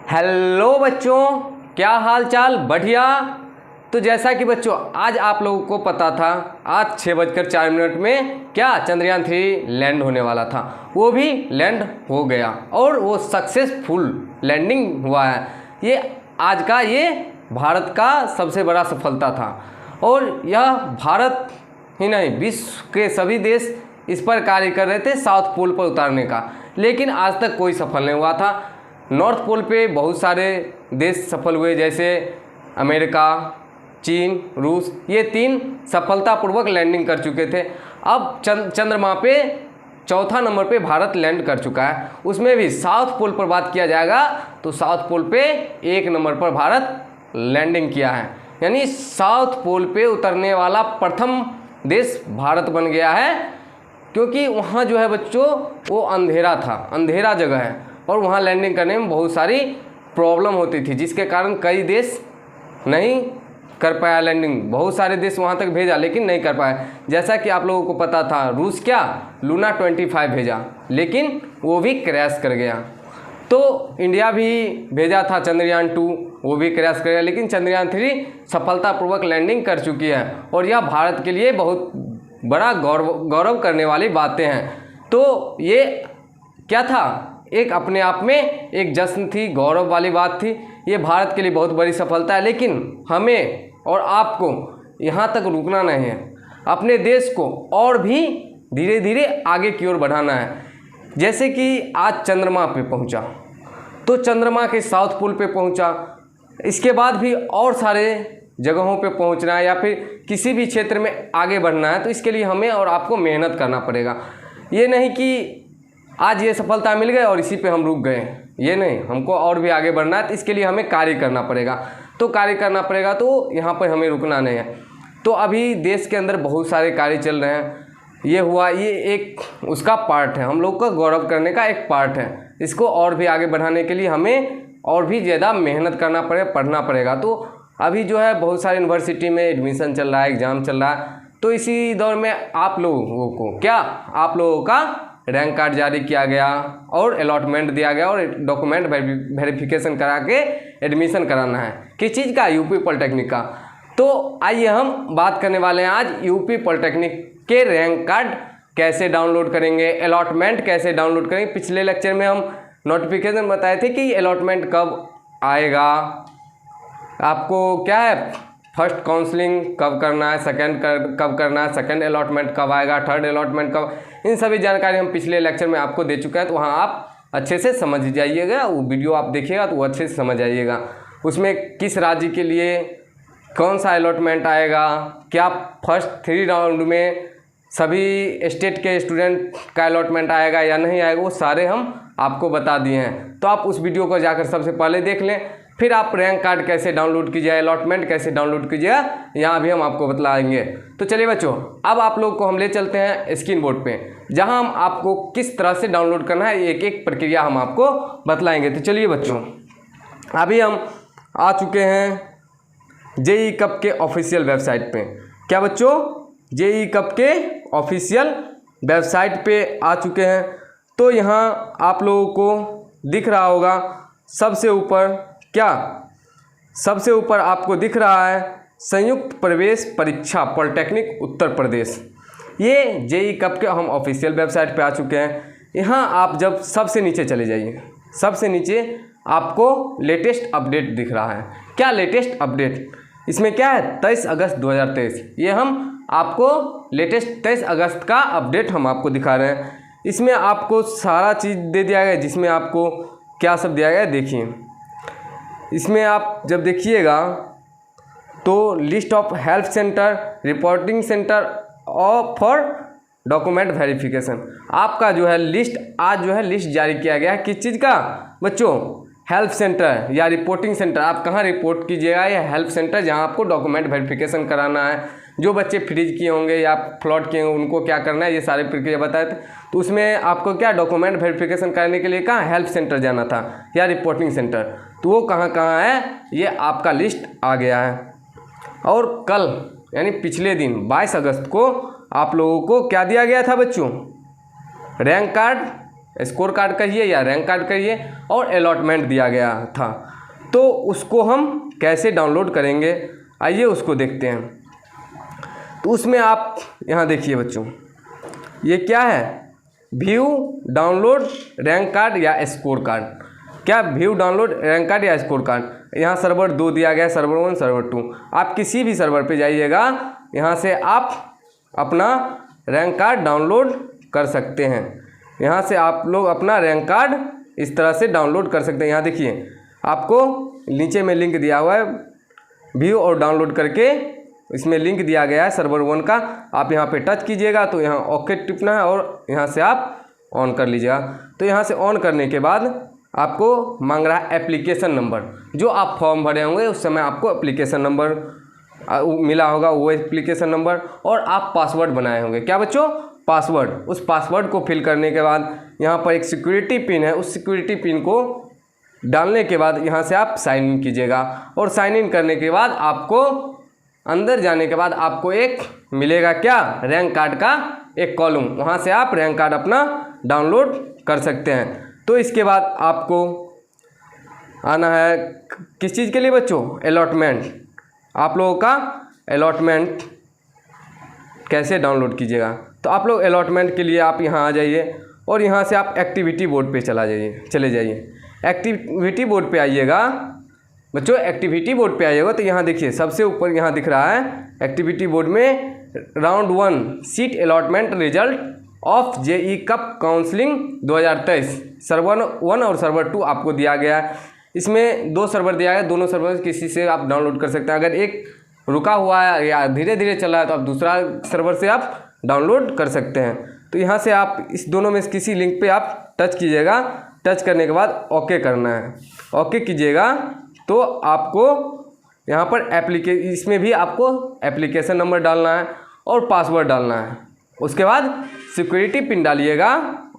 Hello बच्चों, क्या हाल चाल? बढ़िया। तो जैसा कि बच्चों आज आप लोगों को पता था, आज 6:04 में क्या चंद्रयान-3 लैंड होने वाला था। वो भी लैंड हो गया और वो सक्सेसफुल लैंडिंग हुआ है। ये आज का ये भारत का सबसे बड़ा सफलता था और यह भारत ही नहीं विश्व के सभी देश इस पर कार्य कर रहे थे साउथ पोल पर उतारने का, लेकिन आज तक कोई सफल नहीं हुआ था। नॉर्थ पोल पे बहुत सारे देश सफल हुए, जैसे अमेरिका, चीन, रूस, ये 3 सफलतापूर्वक लैंडिंग कर चुके थे। अब चंद्रमा पे चौथा नंबर पे भारत लैंड कर चुका है। उसमें भी साउथ पोल पर बात किया जाएगा तो साउथ पोल पे 1 नंबर पर भारत लैंडिंग किया है, यानी साउथ पोल पे उतरने वाला प्रथम देश भारत बन गया है। क्योंकि वहाँ जो है बच्चों वो अंधेरा था, अंधेरा जगह है और वहाँ लैंडिंग करने में बहुत सारी प्रॉब्लम होती थी, जिसके कारण कई देश नहीं कर पाया लैंडिंग। बहुत सारे देश वहाँ तक भेजा लेकिन नहीं कर पाए। जैसा कि आप लोगों को पता था, रूस क्या लूना 25 भेजा लेकिन वो भी क्रैश कर गया। तो इंडिया भी भेजा था चंद्रयान-2, वो भी क्रैश कर गया, लेकिन चंद्रयान-3 सफलतापूर्वक लैंडिंग कर चुकी है और यह भारत के लिए बहुत बड़ा गौरव करने वाली बातें हैं। तो ये क्या था, एक अपने आप में एक जश्न थी, गौरव वाली बात थी। ये भारत के लिए बहुत बड़ी सफलता है, लेकिन हमें और आपको यहाँ तक रुकना नहीं है। अपने देश को और भी धीरे धीरे आगे की ओर बढ़ाना है। जैसे कि आज चंद्रमा पे पहुँचा तो चंद्रमा के साउथ पोल पे पहुँचा, इसके बाद भी और सारे जगहों पे पहुँचना है या फिर किसी भी क्षेत्र में आगे बढ़ना है, तो इसके लिए हमें और आपको मेहनत करना पड़ेगा। ये नहीं कि आज ये सफलता मिल गई और इसी पे हम रुक गए, ये नहीं, हमको और भी आगे बढ़ना है। तो इसके लिए हमें कार्य करना पड़ेगा। तो कार्य करना पड़ेगा तो यहाँ पर हमें रुकना नहीं है। तो अभी देश के अंदर बहुत सारे कार्य चल रहे हैं। ये हुआ, ये एक उसका पार्ट है, हम लोग का गौरव करने का एक पार्ट है। इसको और भी आगे बढ़ाने के लिए हमें और भी ज़्यादा मेहनत करना पड़ेगा, पढ़ना पड़ेगा। तो अभी जो है बहुत सारी यूनिवर्सिटी में एडमिशन चल रहा है, एग्ज़ाम चल रहा है। तो इसी दौर में आप लोगों को क्या, आप लोगों का रैंक कार्ड जारी किया गया और अलॉटमेंट दिया गया और डॉक्यूमेंट वेरिफिकेशन करा के एडमिशन कराना है। किस चीज़ का? यूपी पॉलिटेक्निक का। तो आइए हम बात करने वाले हैं आज यूपी पॉलिटेक्निक के रैंक कार्ड कैसे डाउनलोड करेंगे, अलॉटमेंट कैसे डाउनलोड करेंगे। पिछले लेक्चर में हम नोटिफिकेशन बताए थे कि अलॉटमेंट कब आएगा, आपको क्या है फर्स्ट काउंसलिंग कब करना है, सेकंड कब करना है, सेकंड अलॉटमेंट कब आएगा, थर्ड अलॉटमेंट कब, इन सभी जानकारी हम पिछले लेक्चर में आपको दे चुके हैं। तो वहाँ आप अच्छे से समझ जाइएगा, वो वीडियो आप देखिएगा तो वो अच्छे से समझ आइएगा। उसमें किस राज्य के लिए कौन सा अलॉटमेंट आएगा, क्या फर्स्ट 3 राउंड में सभी स्टेट के स्टूडेंट का अलॉटमेंट आएगा या नहीं आएगा, वो सारे हम आपको बता दिए हैं। तो आप उस वीडियो को जाकर सबसे पहले देख लें, फिर आप रैंक कार्ड कैसे डाउनलोड कीजिए, अलॉटमेंट कैसे डाउनलोड कीजिएगा, यहाँ भी हम आपको बतलाएंगे। तो चलिए बच्चों, अब आप लोग को हम ले चलते हैं स्क्रीन बोर्ड पे, जहाँ हम आपको किस तरह से डाउनलोड करना है एक एक प्रक्रिया हम आपको बतलाएंगे। तो चलिए बच्चों, अभी हम आ चुके हैं जेईई कप के ऑफिशियल वेबसाइट पे। क्या बच्चों? जेईई कप के ऑफिशियल वेबसाइट पे आ चुके हैं। तो यहाँ आप लोगों को दिख रहा होगा सबसे ऊपर, क्या सबसे ऊपर आपको दिख रहा है संयुक्त प्रवेश परीक्षा पॉलिटेक्निक उत्तर प्रदेश। ये जेईई कप के हम ऑफिशियल वेबसाइट पे आ चुके हैं। यहाँ आप जब सबसे नीचे चले जाइए, सबसे नीचे आपको लेटेस्ट अपडेट दिख रहा है। क्या लेटेस्ट अपडेट? इसमें क्या है 23 अगस्त 2023। ये हम आपको लेटेस्ट 23 अगस्त का अपडेट हम आपको दिखा रहे हैं। इसमें आपको सारा चीज़ दे दिया गया, जिसमें आपको क्या सब दिया गया है देखिए। इसमें आप जब देखिएगा तो list of help centre, reporting centre और फॉर डॉक्यूमेंट वेरिफिकेशन, आपका जो है लिस्ट आज जो है लिस्ट जारी किया गया है। किस चीज़ का बच्चों? हेल्प सेंटर या रिपोर्टिंग सेंटर। आप कहाँ रिपोर्ट कीजिएगा? या हेल्प सेंटर जहाँ आपको डॉक्यूमेंट वेरिफिकेशन कराना है। जो बच्चे फ्रीज किए होंगे या फ्लॉट किए होंगे उनको क्या करना है, ये सारी प्रक्रिया बताए थे। तो उसमें आपको क्या डॉक्यूमेंट वेरिफिकेशन करने के लिए कहाँ हेल्प सेंटर जाना था या रिपोर्टिंग सेंटर, तो वो कहाँ कहाँ है ये आपका लिस्ट आ गया है। और कल यानी पिछले दिन 22 अगस्त को आप लोगों को क्या दिया गया था बच्चों? रैंक कार्ड स्कोर कार्ड कहिए या रैंक कार्ड कहिए, और अलॉटमेंट दिया गया था। तो उसको हम कैसे डाउनलोड करेंगे, आइए उसको देखते हैं। तो उसमें आप यहाँ देखिए बच्चों, ये क्या है, व्यू डाउनलोड रैंक कार्ड या स्कोर कार्ड। क्या व्यू डाउनलोड रैंक कार्ड या स्कोर कार्ड, यहाँ सर्वर 2 दिया गया है, सर्वर 1 सर्वर 2। आप किसी भी सर्वर पे जाइएगा, यहाँ से आप अपना रैंक कार्ड डाउनलोड कर सकते हैं। यहाँ से आप लोग अपना रैंक कार्ड इस तरह से डाउनलोड कर सकते हैं। यहाँ देखिए आपको नीचे में लिंक दिया हुआ है, व्यू और डाउनलोड करके इसमें लिंक दिया गया है सर्वर 1 का। आप यहाँ पे टच कीजिएगा तो यहाँ ओके टिपना है और यहाँ से आप ऑन कर लीजिएगा। तो यहाँ से ऑन करने के बाद आपको मांग रहा है एप्लीकेशन नंबर, जो आप फॉर्म भरे होंगे उस समय आपको एप्लीकेशन नंबर मिला होगा, वो एप्लीकेशन नंबर, और आप पासवर्ड बनाए होंगे। क्या बच्चों, पासवर्ड। उस पासवर्ड को फिल करने के बाद यहाँ पर एक सिक्योरिटी पिन है, उस सिक्योरिटी पिन को डालने के बाद यहाँ से आप साइन इन कीजिएगा। और साइन इन करने के बाद आपको अंदर जाने के बाद आपको एक मिलेगा क्या, रैंक कार्ड का एक कॉलम, वहाँ से आप रैंक कार्ड अपना डाउनलोड कर सकते हैं। तो इसके बाद आपको आना है किस चीज़ के लिए बच्चों, अलॉटमेंट। आप लोगों का अलॉटमेंट कैसे डाउनलोड कीजिएगा, तो आप लोग अलॉटमेंट के लिए आप यहाँ आ जाइए और यहाँ से आप एक्टिविटी बोर्ड पे चले जाइए। एक्टिविटी बोर्ड पे आइएगा बच्चों, एक्टिविटी बोर्ड पे आइएगा तो यहाँ देखिए सबसे ऊपर यहाँ दिख रहा है एक्टिविटी बोर्ड में round 1 seat allotment result of JEE कप काउंसलिंग 2023 सर्वर 1 और सर्वर 2 आपको दिया गया है। इसमें 2 सर्वर दिया है, दोनों सर्वर किसी से आप डाउनलोड कर सकते हैं। अगर एक रुका हुआ है या धीरे धीरे चल रहा है तो आप दूसरा सर्वर से आप डाउनलोड कर सकते हैं। तो यहाँ से आप इस दोनों में किसी लिंक पे आप टच कीजिएगा, टच करने के बाद ओके करना है। ओके कीजिएगा तो आपको यहाँ पर इसमें भी आपको एप्लीकेशन नंबर डालना है और पासवर्ड डालना है। उसके बाद सिक्योरिटी पिन डालिएगा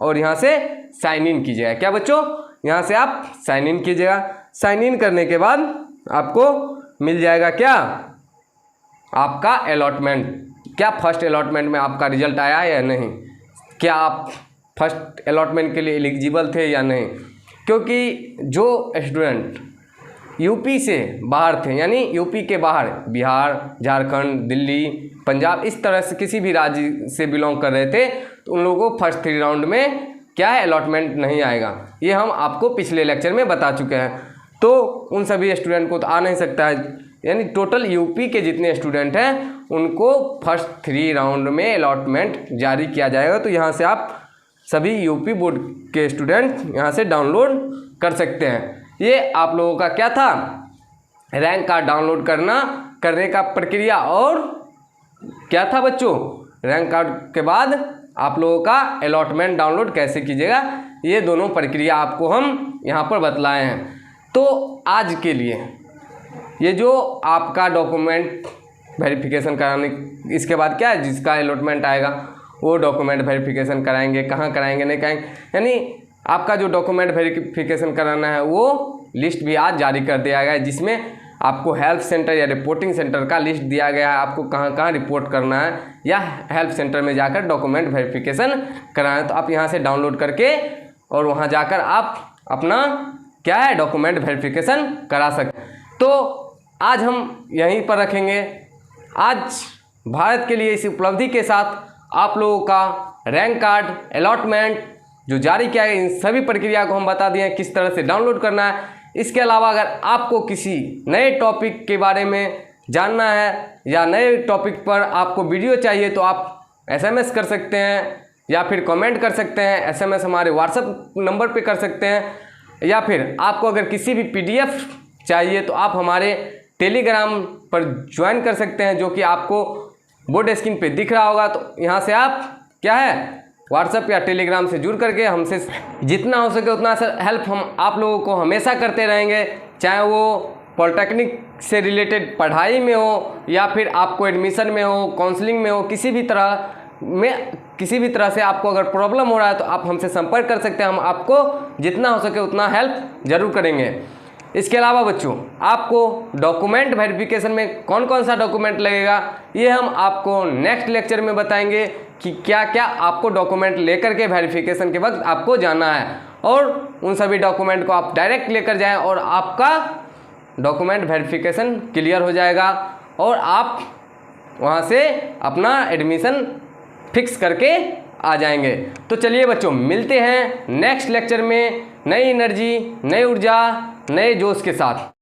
और यहाँ से साइन इन कीजिएगा। क्या बच्चों, यहाँ से आप साइन इन कीजिएगा। साइन इन करने के बाद आपको मिल जाएगा क्या, आपका अलॉटमेंट। क्या फर्स्ट अलॉटमेंट में आपका रिजल्ट आया है या नहीं, क्या आप फर्स्ट अलॉटमेंट के लिए एलिजिबल थे या नहीं। क्योंकि जो स्टूडेंट यूपी से बाहर थे, यानी यूपी के बाहर बिहार, झारखंड, दिल्ली, पंजाब, इस तरह से किसी भी राज्य से बिलोंग कर रहे थे, तो उन लोगों को फर्स्ट 3 राउंड में क्या है, अलॉटमेंट नहीं आएगा। ये हम आपको पिछले लेक्चर में बता चुके हैं। तो उन सभी स्टूडेंट को तो आ नहीं सकता है, यानी टोटल यूपी के जितने स्टूडेंट हैं उनको फर्स्ट 3 राउंड में अलॉटमेंट जारी किया जाएगा। तो यहाँ से आप सभी यूपी बोर्ड के स्टूडेंट यहाँ से डाउनलोड कर सकते हैं। ये आप लोगों का क्या था, रैंक कार्ड डाउनलोड करने का प्रक्रिया। और क्या था बच्चों, रैंक कार्ड के बाद आप लोगों का अलॉटमेंट डाउनलोड कैसे कीजिएगा, ये दोनों प्रक्रिया आपको हम यहाँ पर बतलाए हैं। तो आज के लिए ये जो आपका डॉक्यूमेंट वेरिफिकेशन कराने, इसके बाद क्या है, जिसका अलॉटमेंट आएगा वो डॉक्यूमेंट वेरिफिकेशन कराएंगे, कहाँ कराएंगे नहीं कराएंगे, यानी आपका जो डॉक्यूमेंट वेरिफिकेशन कराना है वो लिस्ट भी आज जारी कर दिया गया है, जिसमें आपको हेल्प सेंटर या रिपोर्टिंग सेंटर का लिस्ट दिया गया है, आपको कहाँ कहाँ रिपोर्ट करना है या हेल्प सेंटर में जाकर डॉक्यूमेंट वेरिफिकेशन कराना है। तो आप यहाँ से डाउनलोड करके और वहाँ जाकर आप अपना क्या है, डॉक्यूमेंट वेरिफिकेशन करा सकते। तो आज हम यहीं पर रखेंगे। आज भारत के लिए इस उपलब्धि के साथ आप लोगों का रैंक कार्ड अलॉटमेंट जो जारी किया है, इन सभी प्रक्रिया को हम बता दिए किस तरह से डाउनलोड करना है। इसके अलावा अगर आपको किसी नए टॉपिक के बारे में जानना है या नए टॉपिक पर आपको वीडियो चाहिए तो आप SMS कर सकते हैं या फिर कमेंट कर सकते हैं। SMS हमारे व्हाट्सएप नंबर पे कर सकते हैं, या फिर आपको अगर किसी भी PDF चाहिए तो आप हमारे टेलीग्राम पर ज्वाइन कर सकते हैं, जो कि आपको बोर्ड स्क्रीन पे दिख रहा होगा। तो यहाँ से आप क्या है, व्हाट्सएप या टेलीग्राम से जुड़ करके हमसे जितना हो सके उतना हेल्प हम आप लोगों को हमेशा करते रहेंगे, चाहे वो पॉलिटेक्निक से रिलेटेड पढ़ाई में हो या फिर आपको एडमिशन में हो, काउंसलिंग में हो, किसी भी तरह से आपको अगर प्रॉब्लम हो रहा है तो आप हमसे संपर्क कर सकते हैं। हम आपको जितना हो सके उतना हेल्प ज़रूर करेंगे। इसके अलावा बच्चों आपको डॉक्यूमेंट वेरिफिकेशन में कौन कौन सा डॉक्यूमेंट लगेगा, ये हम आपको नेक्स्ट लेक्चर में बताएंगे कि क्या क्या आपको डॉक्यूमेंट लेकर के वेरिफिकेशन के वक्त आपको जाना है, और उन सभी डॉक्यूमेंट को आप डायरेक्ट लेकर जाएं और आपका डॉक्यूमेंट वेरिफिकेशन क्लियर हो जाएगा और आप वहाँ से अपना एडमिशन फिक्स करके आ जाएंगे। तो चलिए बच्चों, मिलते हैं नेक्स्ट लेक्चर में नई एनर्जी, नई ऊर्जा, नए जोश के साथ।